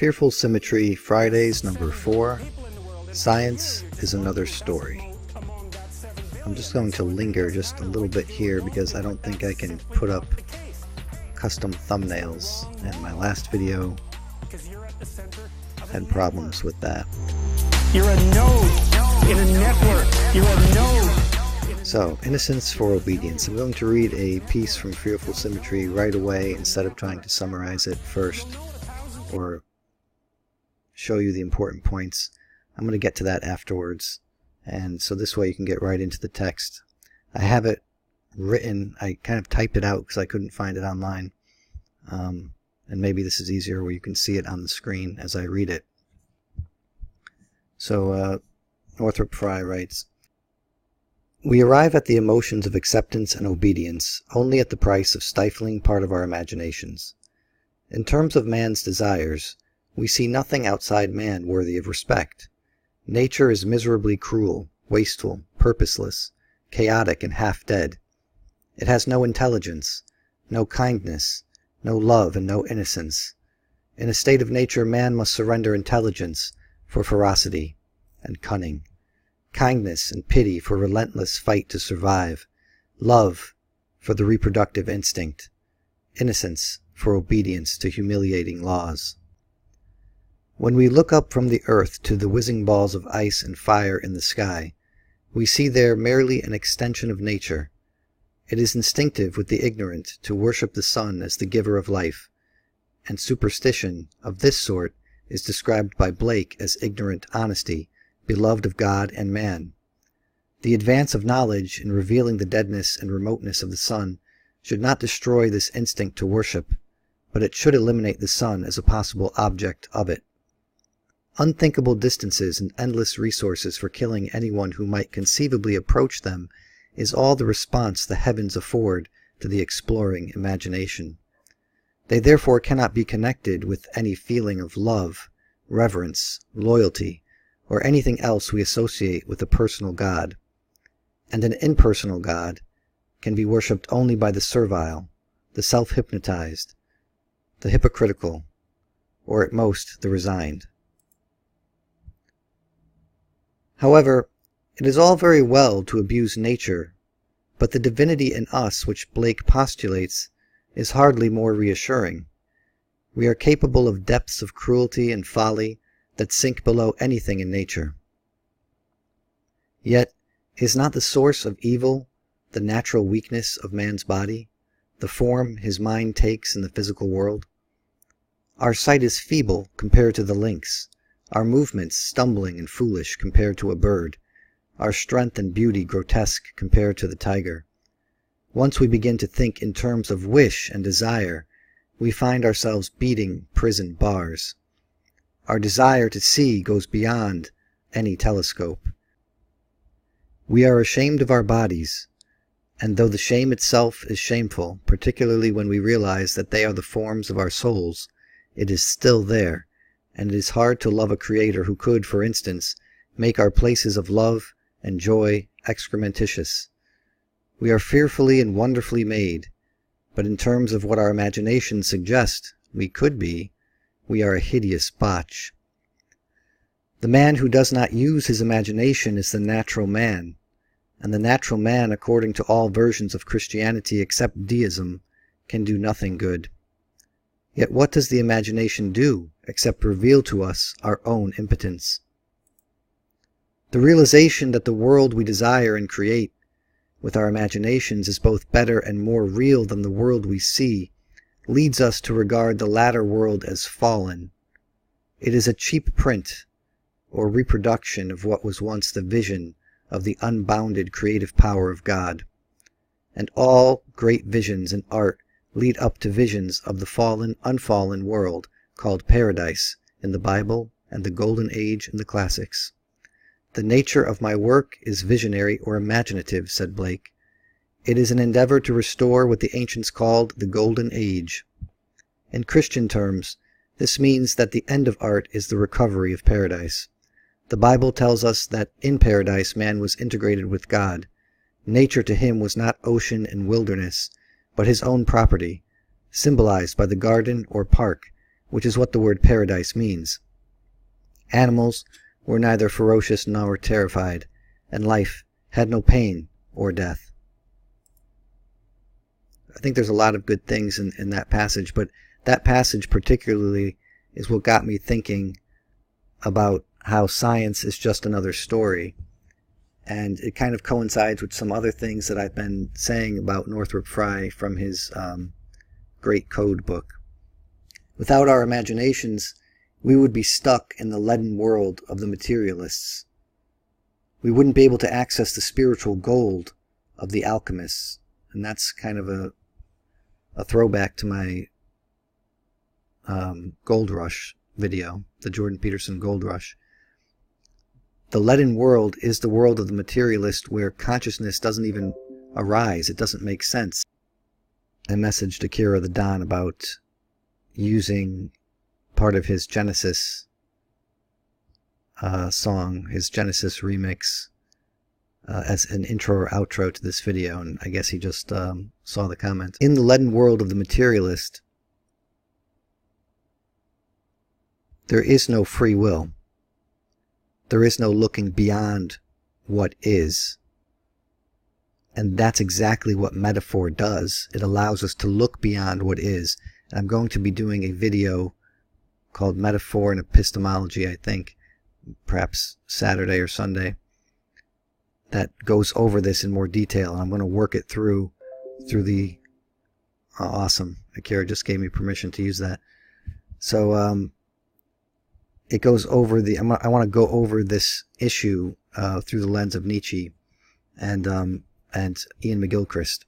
Fearful Symmetry, Fridays, number 4. Science is another story. I'm just going to linger just a little bit here because I don't think I can put up custom thumbnails, and my last video had problems with that. You're a node in a network. You're a node. So, Innocence for Obedience. I'm going to read a piece from Fearful Symmetry right away instead of trying to summarize it first or show you the important points. I'm going to get to that afterwards, and so this way you can get right into the text. I have it written. I kind of typed it out because I couldn't find it online, and maybe this is easier where you can see it on the screen as I read it. So Northrop Frye writes, "We arrive at the emotions of acceptance and obedience only at the price of stifling part of our imaginations. In terms of man's desires, we see nothing outside man worthy of respect. Nature is miserably cruel, wasteful, purposeless, chaotic, and half-dead. It has no intelligence, no kindness, no love, and no innocence. In a state of nature, man must surrender intelligence for ferocity and cunning, kindness and pity for relentless fight to survive, love for the reproductive instinct, innocence for obedience to humiliating laws. When we look up from the earth to the whizzing balls of ice and fire in the sky, we see there merely an extension of nature. It is instinctive with the ignorant to worship the sun as the giver of life, and superstition of this sort is described by Blake as ignorant honesty, beloved of God and man. The advance of knowledge in revealing the deadness and remoteness of the sun should not destroy this instinct to worship, but it should eliminate the sun as a possible object of it. Unthinkable distances and endless resources for killing anyone who might conceivably approach them is all the response the heavens afford to the exploring imagination. They therefore cannot be connected with any feeling of love, reverence, loyalty, or anything else we associate with a personal God. And an impersonal God can be worshipped only by the servile, the self-hypnotized, the hypocritical, or at most the resigned. However, it is all very well to abuse nature, but the divinity in us which Blake postulates is hardly more reassuring. We are capable of depths of cruelty and folly that sink below anything in nature. Yet, is not the source of evil the natural weakness of man's body, the form his mind takes in the physical world? Our sight is feeble compared to the lynx, our movements stumbling and foolish compared to a bird, our strength and beauty grotesque compared to the tiger. Once we begin to think in terms of wish and desire, we find ourselves beating prison bars. Our desire to see goes beyond any telescope. We are ashamed of our bodies, and though the shame itself is shameful, particularly when we realize that they are the forms of our souls, it is still there, and it is hard to love a creator who could, for instance, make our places of love and joy excrementitious. We are fearfully and wonderfully made, but in terms of what our imaginations suggest we could be, we are a hideous botch. The man who does not use his imagination is the natural man, and the natural man, according to all versions of Christianity except deism, can do nothing good. Yet what does the imagination do except reveal to us our own impotence? The realization that the world we desire and create with our imaginations is both better and more real than the world we see leads us to regard the latter world as fallen. It is a cheap print or reproduction of what was once the vision of the unbounded creative power of God. And all great visions in art lead up to visions of the fallen, unfallen world called paradise in the Bible and the Golden Age in the classics. The nature of my work is visionary or imaginative, said Blake. It is an endeavor to restore what the ancients called the Golden Age. In Christian terms, this means that the end of art is the recovery of paradise. The Bible tells us that in paradise man was integrated with God. Nature to him was not ocean and wilderness, but his own property, symbolized by the garden or park which is what the word paradise means. Animals were neither ferocious nor terrified, and life had no pain or death. I think there's a lot of good things in that passage, but that passage particularly is what got me thinking about how science is just another story. And it kind of coincides with some other things that I've been saying about Northrop Frye from his Great Code book. Without our imaginations, we would be stuck in the leaden world of the materialists. We wouldn't be able to access the spiritual gold of the alchemists. And that's kind of a throwback to my Gold Rush video, the Jordan Peterson Gold Rush. The leaden world is the world of the materialist where consciousness doesn't even arise. It doesn't make sense. I messaged Akira the Don about using part of his Genesis song, his Genesis remix, as an intro or outro to this video, and I guess he just saw the comment. In the leaden world of the materialist, there is no free will. There is no looking beyond what is. And that's exactly what metaphor does. It allows us to look beyond what is. And I'm going to be doing a video called Metaphor and Epistemology, I think, perhaps Saturday or Sunday, that goes over this in more detail. And I'm going to work it through the... awesome. Akira just gave me permission to use that. So, it goes over the... I want to go over this issue through the lens of Nietzsche and Ian McGilchrist.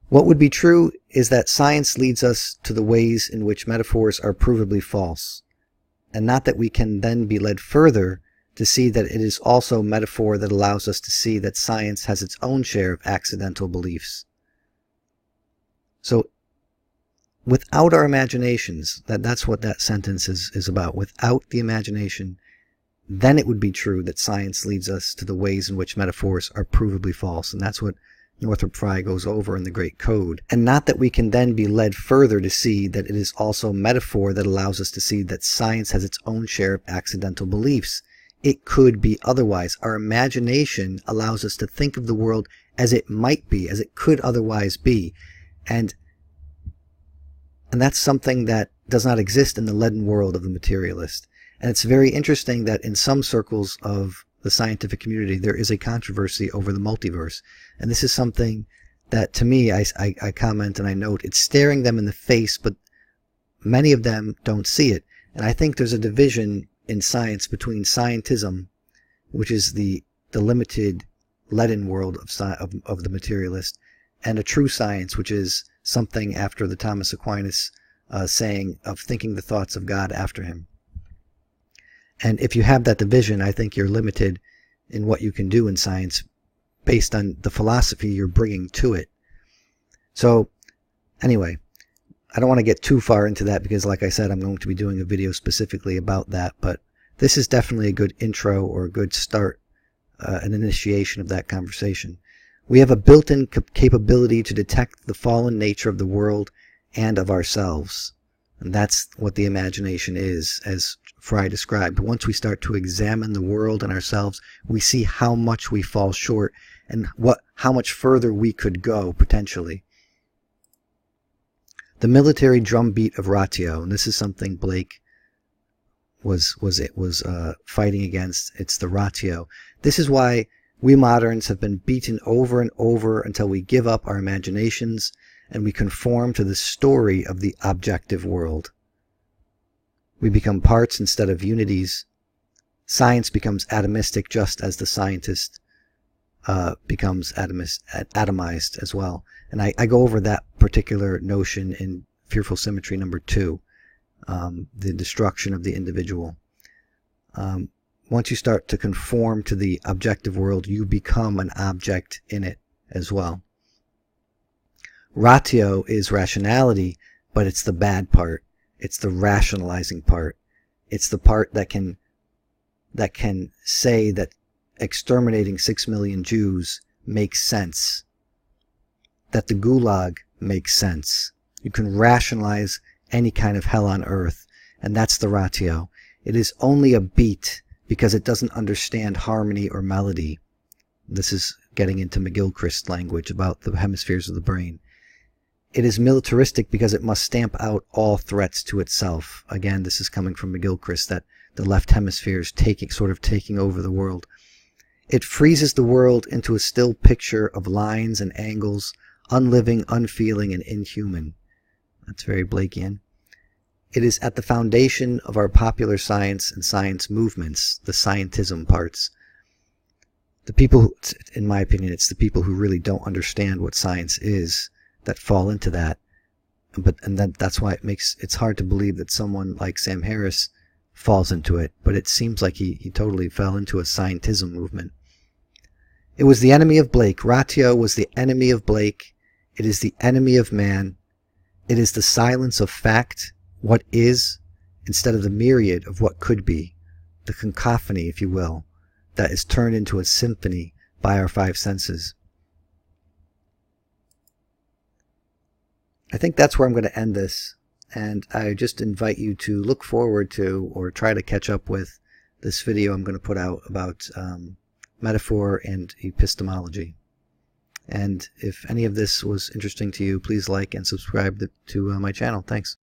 What would be true is that science leads us to the ways in which metaphors are provably false, and not that we can then be led further to see that it is also metaphor that allows us to see that science has its own share of accidental beliefs. So, without our imaginations, that's what that sentence is about. Without the imagination, then it would be true that science leads us to the ways in which metaphors are provably false. And that's what Northrop Frye goes over in the Great Code. And not that we can then be led further to see that it is also metaphor that allows us to see that science has its own share of accidental beliefs. It could be otherwise. Our imagination allows us to think of the world as it might be, as it could otherwise be. And that's something that does not exist in the leaden world of the materialist. And it's very interesting that in some circles of the scientific community, there is a controversy over the multiverse. And this is something that, to me, I comment and I note, it's staring them in the face, but many of them don't see it. And I think there's a division in science between scientism, which is the limited leaden world of the materialist, and a true science, which is something after the Thomas Aquinas saying of thinking the thoughts of God after him. And if you have that division, I think you're limited in what you can do in science based on the philosophy you're bringing to it. So, anyway, I don't want to get too far into that because, like I said, I'm going to be doing a video specifically about that. But this is definitely a good intro or a good start, an initiation of that conversation. We have a built-in capability to detect the fallen nature of the world and of ourselves. And that's what the imagination is, as Frye described. Once we start to examine the world and ourselves, we see how much we fall short and how much further we could go, potentially. The military drumbeat of ratio, and this is something Blake was fighting against. It's the ratio. This is why we moderns have been beaten over and over until we give up our imaginations and we conform to the story of the objective world. We become parts instead of unities. Science becomes atomistic just as the scientist becomes atomized as well. And I go over that particular notion in Fearful Symmetry number 2, the destruction of the individual. Once you start to conform to the objective world, you become an object in it as well. Ratio is rationality, but it's the bad part. It's the rationalizing part. It's the part that can say that exterminating 6 million Jews makes sense, that the Gulag makes sense. You can rationalize any kind of hell on earth, and that's the ratio. It is only a beat because it doesn't understand harmony or melody. This is getting into McGilchrist language about the hemispheres of the brain. It is militaristic because it must stamp out all threats to itself. Again, this is coming from McGilchrist, that the left hemisphere is taking over the world. It freezes the world into a still picture of lines and angles, unliving, unfeeling, and inhuman. That's very Blakean. It is at the foundation of our popular science and science movements, the scientism parts. The people, in my opinion, it's the people who really don't understand what science is that fall into that. That's why it's hard to believe that someone like Sam Harris falls into it, but it seems like he totally fell into a scientism movement. It was the enemy of Blake. Ratio was the enemy of Blake. It is the enemy of man. It is the silence of fact, what is, instead of the myriad of what could be, the cacophony, if you will, that is turned into a symphony by our five senses. I think that's where I'm going to end this, and I just invite you to look forward to or try to catch up with this video I'm going to put out about metaphor and epistemology. And if any of this was interesting to you, please like and subscribe to my channel. Thanks.